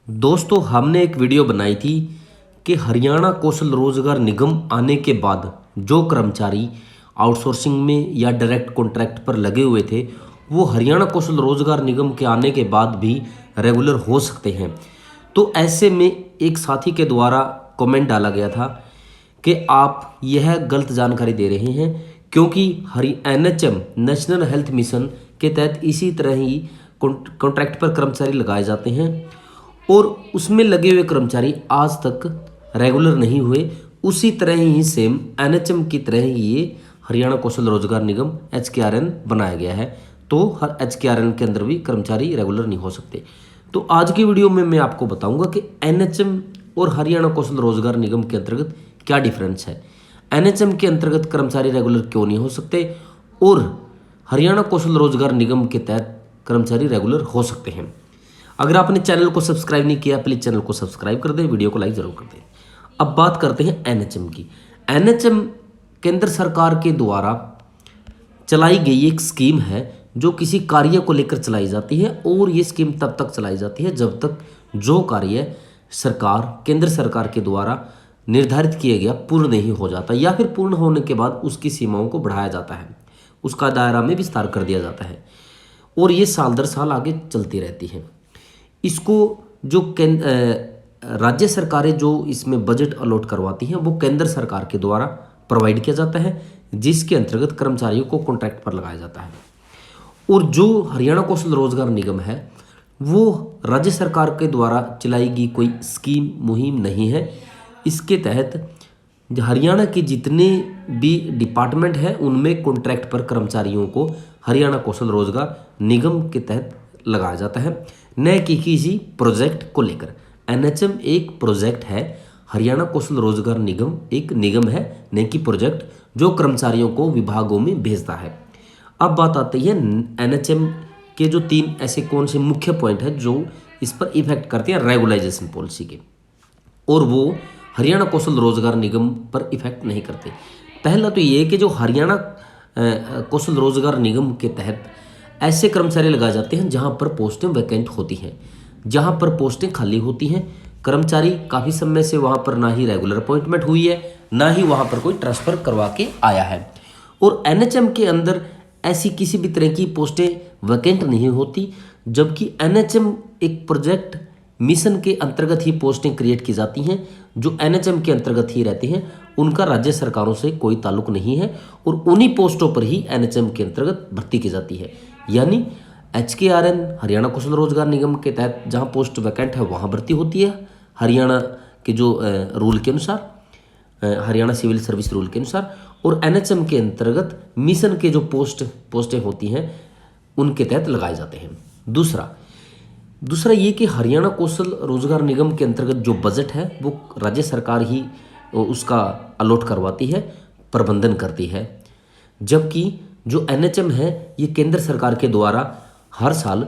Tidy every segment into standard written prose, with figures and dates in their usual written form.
दोस्तों, हमने एक वीडियो बनाई थी कि हरियाणा कौशल रोजगार निगम आने के बाद जो कर्मचारी आउटसोर्सिंग में या डायरेक्ट कॉन्ट्रैक्ट पर लगे हुए थे वो हरियाणा कौशल रोजगार निगम के आने के बाद भी रेगुलर हो सकते हैं। तो ऐसे में एक साथी के द्वारा कमेंट डाला गया था कि आप यह गलत जानकारी दे रहे हैं, क्योंकि NHM नेशनल हेल्थ मिशन के तहत इसी तरह ही कॉन्ट्रैक्ट पर कर्मचारी लगाए जाते हैं और उसमें लगे हुए कर्मचारी आज तक रेगुलर नहीं हुए। उसी तरह ही सेम NHM की तरह ही ये हरियाणा कौशल रोजगार निगम HKRN बनाया गया है। तो हर HKRN के अंदर भी कर्मचारी रेगुलर नहीं हो सकते। तो आज की वीडियो में मैं आपको बताऊंगा कि NHM और हरियाणा कौशल रोजगार निगम के अंतर्गत क्या डिफरेंस है, NHM के अंतर्गत कर्मचारी रेगुलर क्यों नहीं हो सकते और हरियाणा कौशल रोजगार निगम के तहत कर्मचारी रेगुलर हो सकते हैं। अगर आपने चैनल को सब्सक्राइब नहीं किया प्लीज़ चैनल को सब्सक्राइब कर दें, वीडियो को लाइक जरूर कर दें। अब बात करते हैं NHM की। NHM केंद्र सरकार के द्वारा चलाई गई एक स्कीम है जो किसी कार्य को लेकर चलाई जाती है और ये स्कीम तब तक चलाई जाती है जब तक जो कार्य केंद्र सरकार के द्वारा निर्धारित किया गया पूर्ण नहीं हो जाता या फिर पूर्ण होने के बाद उसकी सीमाओं को बढ़ाया जाता है, उसका दायरा में विस्तार कर दिया जाता है और ये साल दर साल आगे चलती रहती है। इसको जो राज्य सरकारें जो इसमें बजट अलॉट करवाती हैं वो केंद्र सरकार के द्वारा प्रोवाइड किया जाता है, जिसके अंतर्गत कर्मचारियों को कॉन्ट्रैक्ट पर लगाया जाता है। और जो हरियाणा कौशल रोजगार निगम है वो राज्य सरकार के द्वारा चलाई गई कोई स्कीम मुहिम नहीं है। इसके तहत हरियाणा के जितने भी डिपार्टमेंट हैं उनमें कॉन्ट्रैक्ट पर कर्मचारियों को हरियाणा कौशल रोजगार निगम के तहत लगाया जाता है, न कि किसी प्रोजेक्ट को लेकर। NHM एक प्रोजेक्ट है, हरियाणा कौशल रोजगार निगम एक निगम है, न कि प्रोजेक्ट जो कर्मचारियों को विभागों में भेजता है। अब बात आती है NHM के जो 3 ऐसे कौन से मुख्य पॉइंट है जो इस पर इफेक्ट करते हैं रेगुलाइजेशन पॉलिसी के, और वो हरियाणा कौशल रोजगार निगम पर इफेक्ट नहीं करते। पहला तो ये कि जो हरियाणा कौशल रोजगार निगम के तहत ऐसे कर्मचारी लगाए जाते हैं जहां पर पोस्टें वैकेंट होती हैं, जहां पर पोस्टें खाली होती हैं, कर्मचारी काफ़ी समय से वहां पर ना ही रेगुलर अपॉइंटमेंट हुई है ना ही वहां पर कोई ट्रांसफ़र करवा के आया है। और NHM के अंदर ऐसी किसी भी तरह की पोस्टें वैकेंट नहीं होती, जबकि NHM एक प्रोजेक्ट मिशन के अंतर्गत ही पोस्टें क्रिएट की जाती हैं जो NHM के अंतर्गत ही रहती हैं, उनका राज्य सरकारों से कोई ताल्लुक नहीं है और उन्हीं पोस्टों पर ही NHM के अंतर्गत भर्ती की जाती है। यानी HKRN हरियाणा कौशल रोजगार निगम के तहत जहां पोस्ट वैकेंट है वहां भर्ती होती है हरियाणा के जो रूल के अनुसार, हरियाणा सिविल सर्विस रूल के अनुसार, और NHM के अंतर्गत मिशन के जो पोस्टें होती हैं उनके तहत लगाए जाते हैं। दूसरा ये कि हरियाणा कौशल रोजगार निगम के अंतर्गत जो बजट है वो राज्य सरकार ही उसका अलॉट करवाती है, प्रबंधन करती है, जबकि जो NHM है ये केंद्र सरकार के द्वारा हर साल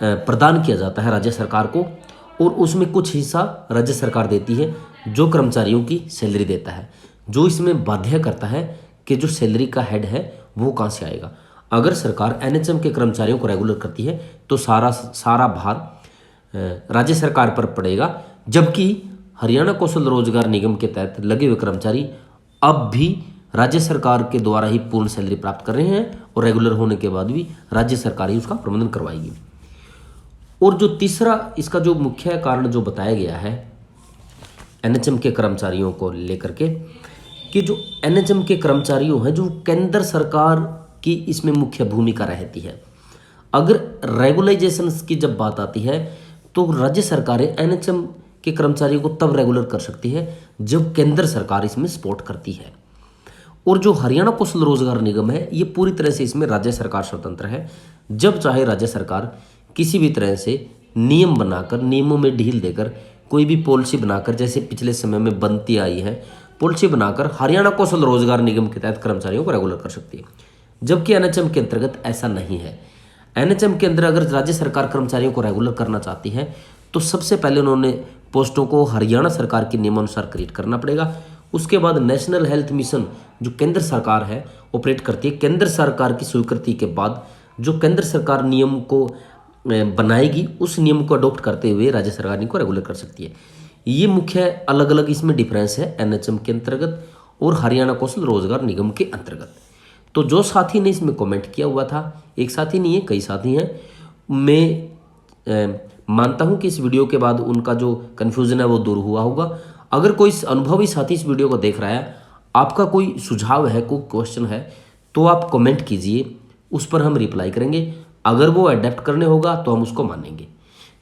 प्रदान किया जाता है राज्य सरकार को, और उसमें कुछ हिस्सा राज्य सरकार देती है जो कर्मचारियों की सैलरी देता है, जो इसमें बाध्य करता है कि जो सैलरी का हेड है वो कहाँ से आएगा। अगर सरकार NHM के कर्मचारियों को रेगुलर करती है तो सारा भार राज्य सरकार पर पड़ेगा, जबकि हरियाणा कौशल रोजगार निगम के तहत लगे हुए कर्मचारी अब भी राज्य सरकार के द्वारा ही पूर्ण सैलरी प्राप्त कर रहे हैं और रेगुलर होने के बाद भी राज्य सरकार ही उसका प्रबंधन करवाएगी। और जो तीसरा इसका जो मुख्य कारण जो बताया गया है NHM के कर्मचारियों को लेकर के, कि जो NHM के कर्मचारियों हैं जो केंद्र सरकार की इसमें मुख्य भूमिका रहती है। अगर रेगुलाइजेशन की जब बात आती है तो राज्य सरकारें NHM के कर्मचारियों को तब रेगुलर कर सकती है जब केंद्र सरकार इसमें सपोर्ट करती है। और जो हरियाणा कौशल रोजगार निगम है ये पूरी तरह से इसमें राज्य सरकार स्वतंत्र है। जब चाहे राज्य सरकार किसी भी तरह से नियम बनाकर, नियमों में ढील देकर, कोई भी पॉलिसी बनाकर, जैसे पिछले समय में बनती आई है पॉलिसी बनाकर हरियाणा कौशल रोजगार निगम के तहत कर्मचारियों को रेगुलर कर सकती है, जबकि NHM के अंतर्गत ऐसा नहीं है। NHM के अंदर अगर राज्य सरकार कर्मचारियों को रेगुलर करना चाहती है तो सबसे पहले उन्होंने पोस्टों को हरियाणा सरकार के नियमानुसार क्रिएट करना पड़ेगा। उसके बाद नेशनल हेल्थ मिशन जो केंद्र सरकार है ऑपरेट करती है, केंद्र सरकार की स्वीकृति के बाद जो केंद्र सरकार नियम को बनाएगी उस नियम को अडॉप्ट करते हुए राज्य सरकार इनको रेगुलर कर सकती है। ये मुख्य अलग अलग इसमें डिफरेंस है एनएचएम के अंतर्गत और हरियाणा कौशल रोजगार निगम के अंतर्गत। तो जो साथी ने इसमें कमेंट किया हुआ था, एक साथी नहीं है कई साथी हैं, मैं मानता हूं कि इस वीडियो के बाद उनका जो कन्फ्यूजन है वो दूर हुआ होगा। अगर कोई अनुभवी साथी इस वीडियो को देख रहा है, आपका कोई सुझाव है, कोई क्वेश्चन है, तो आप कमेंट कीजिए, उस पर हम रिप्लाई करेंगे। अगर वो अडेप्ट करने होगा तो हम उसको मानेंगे।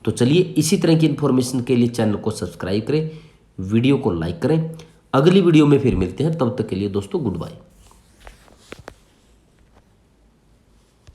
तो चलिए, इसी तरह की इन्फॉर्मेशन के लिए चैनल को सब्सक्राइब करें, वीडियो को लाइक करें। अगली वीडियो में फिर मिलते हैं, तब तक के लिए दोस्तों गुड बाय।